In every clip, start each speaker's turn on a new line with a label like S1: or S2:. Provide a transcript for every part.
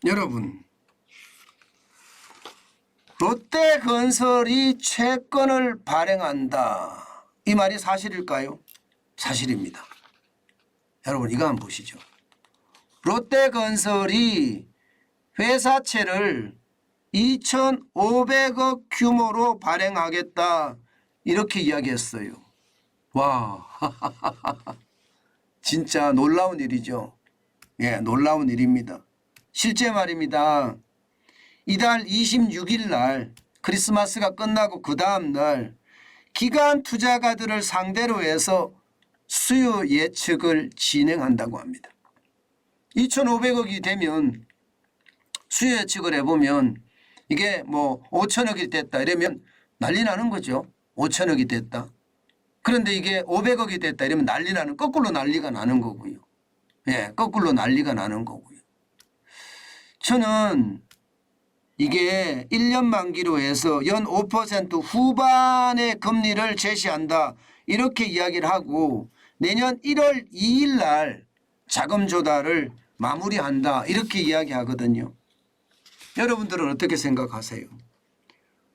S1: 여러분, 롯데건설이 채권을 발행한다. 이 말이 사실일까요? 사실입니다. 여러분 이거 한번 보시죠. 롯데건설이 회사채를 2,500억 규모로 발행하겠다 이렇게 이야기했어요. 와, 진짜 놀라운 일이죠. 예, 놀라운 일입니다. 실제 말입니다. 이달 26일 날 크리스마스가 끝나고 그 다음 날 기관 투자가들을 상대로 해서 수요 예측을 진행한다고 합니다. 2,500억이 되면 수요 예측을 해보면 이게 뭐 5천억이 됐다 이러면 난리 나는 거죠. 5천억이 됐다. 그런데 이게 500억이 됐다 이러면 난리 나는, 거꾸로 난리가 나는 거고요. 예, 거꾸로 난리가 나는 거고요. 저는 이게 1년 만기로 해서 연 5% 후반의 금리를 제시한다 이렇게 이야기를 하고 내년 1월 2일 날 자금 조달을 마무리한다 이렇게 이야기하거든요. 여러분들은 어떻게 생각하세요?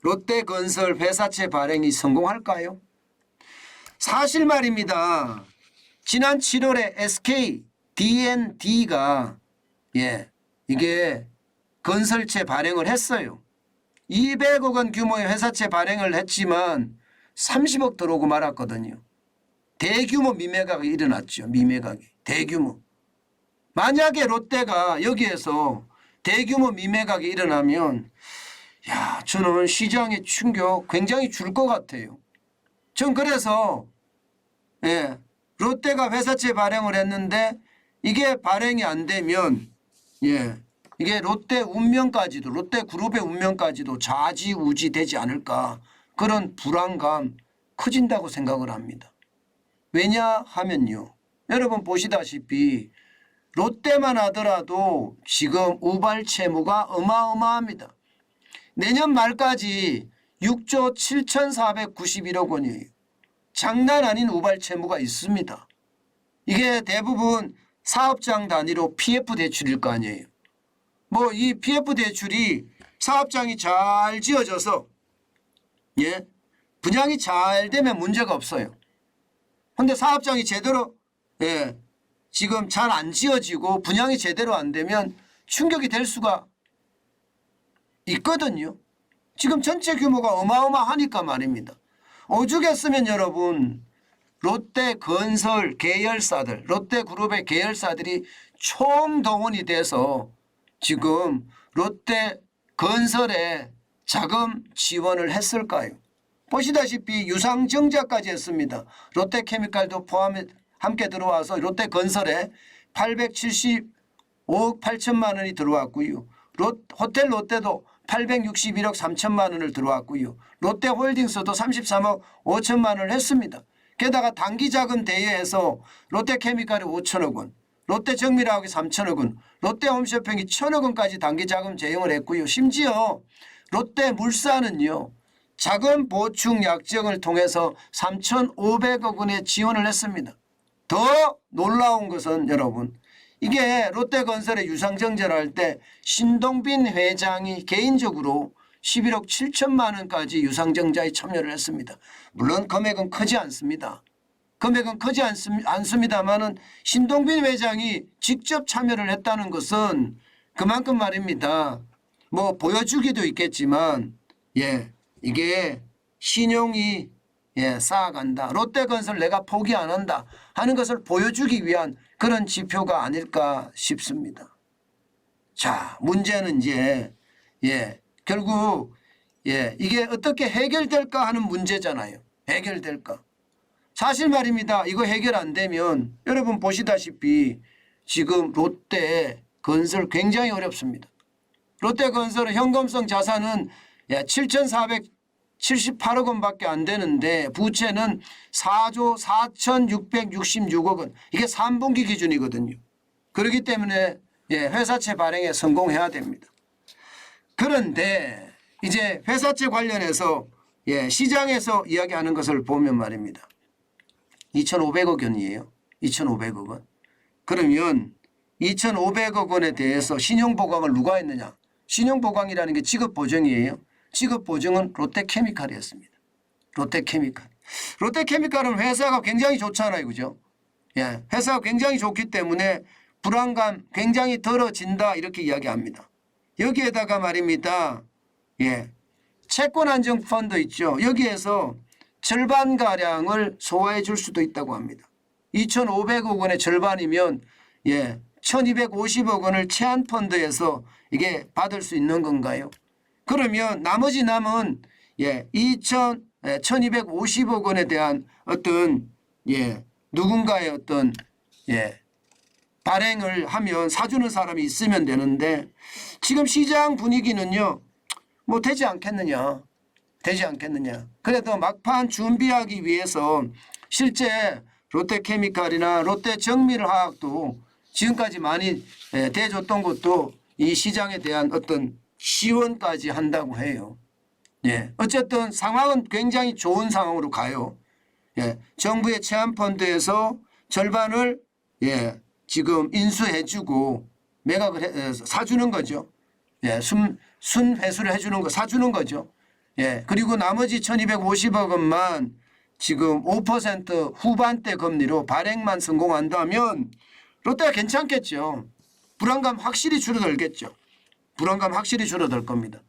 S1: 롯데건설 회사채 발행이 성공할까요? 사실 말입니다. 지난 7월에 SK D&D가 이게 건설채 발행을 했어요. 200억 원 규모의 회사채 발행을 했지만 30억 들어오고 말았거든요. 대규모 미매각이 일어났죠. 미매각이. 대규모. 만약에 롯데가 여기에서 대규모 미매각이 일어나면 야, 저는 시장의 충격 굉장히 줄 것 같아요. 전 그래서 롯데가 회사채 발행을 했는데 이게 발행이 안 되면 이게 롯데 운명까지도, 롯데그룹의 운명까지도 좌지우지 되지 않을까, 그런 불안감 커진다고 생각을 합니다. 왜냐하면요, 여러분 보시다시피 롯데만 하더라도 지금 우발 채무가 어마어마합니다. 내년 말까지 6조 7,491억 원이에요. 장난 아닌 우발 채무가 있습니다. 이게 대부분 사업장 단위로 PF 대출일 거 아니에요. 뭐 이 PF 대출이 사업장이 잘 지어져서 분양이 잘 되면 문제가 없어요. 그런데 사업장이 제대로 지금 잘 안 지어지고 분양이 제대로 안 되면 충격이 될 수가 있거든요. 지금 전체 규모가 어마어마하니까 말입니다. 오죽했으면 여러분 롯데건설 계열사들, 롯데그룹의 계열사들이 총동원이 돼서 지금 롯데건설에 자금 지원을 했을까요? 보시다시피 유상증자까지 했습니다. 롯데케미칼도 포함해 함께 들어와서 롯데건설에 875억 8천만 원이 들어왔고요. 호텔 롯데도 861억 3천만 원을 들어왔고요. 롯데홀딩스도 33억 5천만 원을 했습니다. 게다가 단기자금 대여해서 롯데케미칼이 5천억 원, 롯데정밀화학이 3천억 원, 롯데홈쇼핑이 1천억 원까지 단기자금 제공을 했고요. 심지어 롯데물산은요, 자금 보충 약정을 통해서 3,500억 원의 지원을 했습니다. 더 놀라운 것은 여러분, 이게 롯데건설의 유상증자를 할 때 신동빈 회장이 개인적으로 11억 7천만 원까지 유상증자에 참여를 했습니다. 물론 금액은 크지 않습니다. 금액은 크지 않습니다만은 신동빈 회장이 직접 참여를 했다는 것은 그만큼 말입니다. 뭐 보여주기도 있겠지만 이게 신용이 쌓아간다. 롯데건설 내가 포기 안 한다 하는 것을 보여주기 위한 그런 지표가 아닐까 싶습니다. 자, 문제는 이제 결국 이게 어떻게 해결될까 하는 문제잖아요. 해결될까. 사실 말입니다. 이거 해결 안 되면 여러분 보시다시피 지금 롯데건설 굉장히 어렵습니다. 롯데건설의 현금성 자산은 7,478억 원밖에 안 되는데 부채는 4조 4,666억 원. 이게 3분기 기준이거든요. 그렇기 때문에 회사채 발행에 성공해야 됩니다. 그런데 이제 회사채 관련해서 시장에서 이야기하는 것을 보면 말입니다. 2,500억 원이에요. 2,500억 원. 그러면 2,500억 원에 대해서 신용보강을 누가 했느냐. 신용보강이라는 게 직업보증이에요. 직업보증은 롯데케미칼이었습니다. 롯데케미칼. 롯데케미칼은 회사가 굉장히 좋잖아요. 그죠? 예, 회사가 굉장히 좋기 때문에 불안감 굉장히 덜어진다 이렇게 이야기합니다. 여기에다가 말입니다. 예, 채권안정펀드 있죠. 여기에서 절반가량을 소화해 줄 수도 있다고 합니다. 2,500억 원의 절반이면 예, 1,250억 원을 채안펀드에서 이게 받을 수 있는 건가요? 그러면 나머지 남은 1,250억 원에 대한 어떤 누군가의 어떤 발행을 하면 사주는 사람이 있으면 되는데 지금 시장 분위기는요. 뭐 되지 않겠느냐. 그래도 막판 준비하기 위해서 실제 롯데케미칼이나 롯데정밀화학도 지금까지 많이 대줬던 것도 이 시장에 대한 어떤 지원까지 한다고 해요. 예. 어쨌든 상황은 굉장히 좋은 상황으로 가요. 예. 정부의 채안펀드에서 절반을 지금 인수해주고 매각을 사주는 거죠. 예. 순회수를 해주는 거 사주는 거죠. 예. 그리고 나머지 1,250억 원만 지금 5% 후반대 금리로 발행만 성공한다면 롯데가 괜찮겠죠. 불안감 확실히 줄어들겠죠. 불안감 확실히 줄어들 겁니다.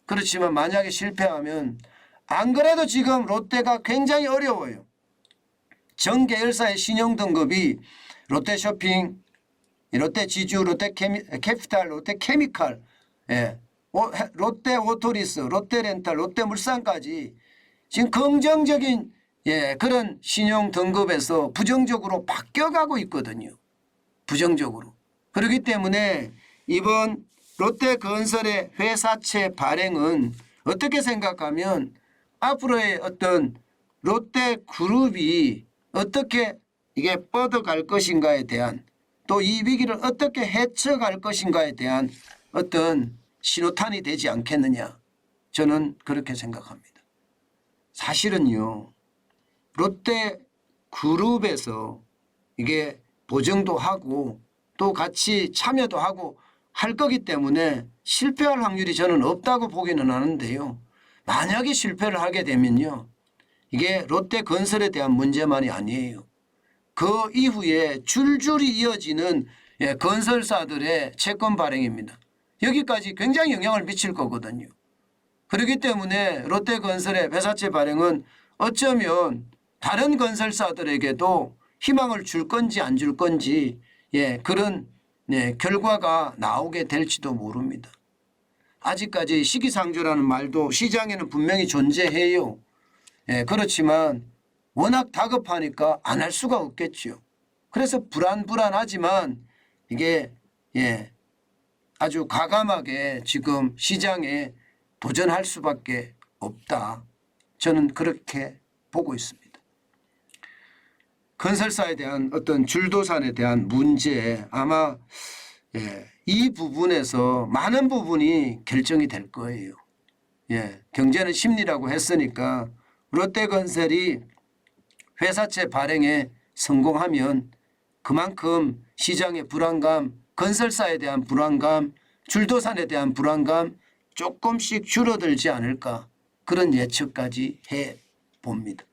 S1: 그렇지만 만약에 실패하면 안 그래도 지금 롯데가 굉장히 어려워요. 전 계열사의 신용 등급이 롯데쇼핑, 롯데지주, 롯데캐피탈, 롯데케미칼, 롯데오토리스, 롯데렌탈, 롯데물산까지 지금 긍정적인 그런 신용 등급에서 부정적으로 바뀌어가고 있거든요. 부정적으로. 그렇기 때문에 이번 롯데건설의 회사채 발행은 어떻게 생각하면 앞으로의 어떤 롯데그룹이 어떻게 이게 뻗어갈 것인가에 대한 또 이 위기를 어떻게 헤쳐갈 것인가에 대한 어떤 신호탄이 되지 않겠느냐. 저는 그렇게 생각합니다. 사실은요. 롯데그룹에서 이게 보증도 하고 또 같이 참여도 하고 할 거기 때문에 실패할 확률이 저는 없다고 보기는 하는데요. 만약에 실패를 하게 되면요. 이게 롯데건설에 대한 문제만이 아니에요. 그 이후에 줄줄이 이어지는 건설사들의 채권 발행입니다. 여기까지 굉장히 영향을 미칠 거거든요. 그렇기 때문에 롯데건설의 회사채 발행은 어쩌면 다른 건설사들에게도 희망을 줄 건지 안 줄 건지 그런 결과가 나오게 될지도 모릅니다. 아직까지 시기상조라는 말도 시장에는 분명히 존재해요. 그렇지만 워낙 다급하니까 안 할 수가 없겠죠. 그래서 불안하지만 이게 아주 과감하게 지금 시장에 도전할 수밖에 없다. 저는 그렇게 보고 있습니다. 건설사에 대한 어떤 줄도산에 대한 문제 아마 이 부분에서 많은 부분이 결정이 될 거예요. 경제는 심리라고 했으니까 롯데건설이 회사채 발행에 성공하면 그만큼 시장의 불안감, 건설사에 대한 불안감, 줄도산에 대한 불안감 조금씩 줄어들지 않을까 그런 예측까지 해봅니다.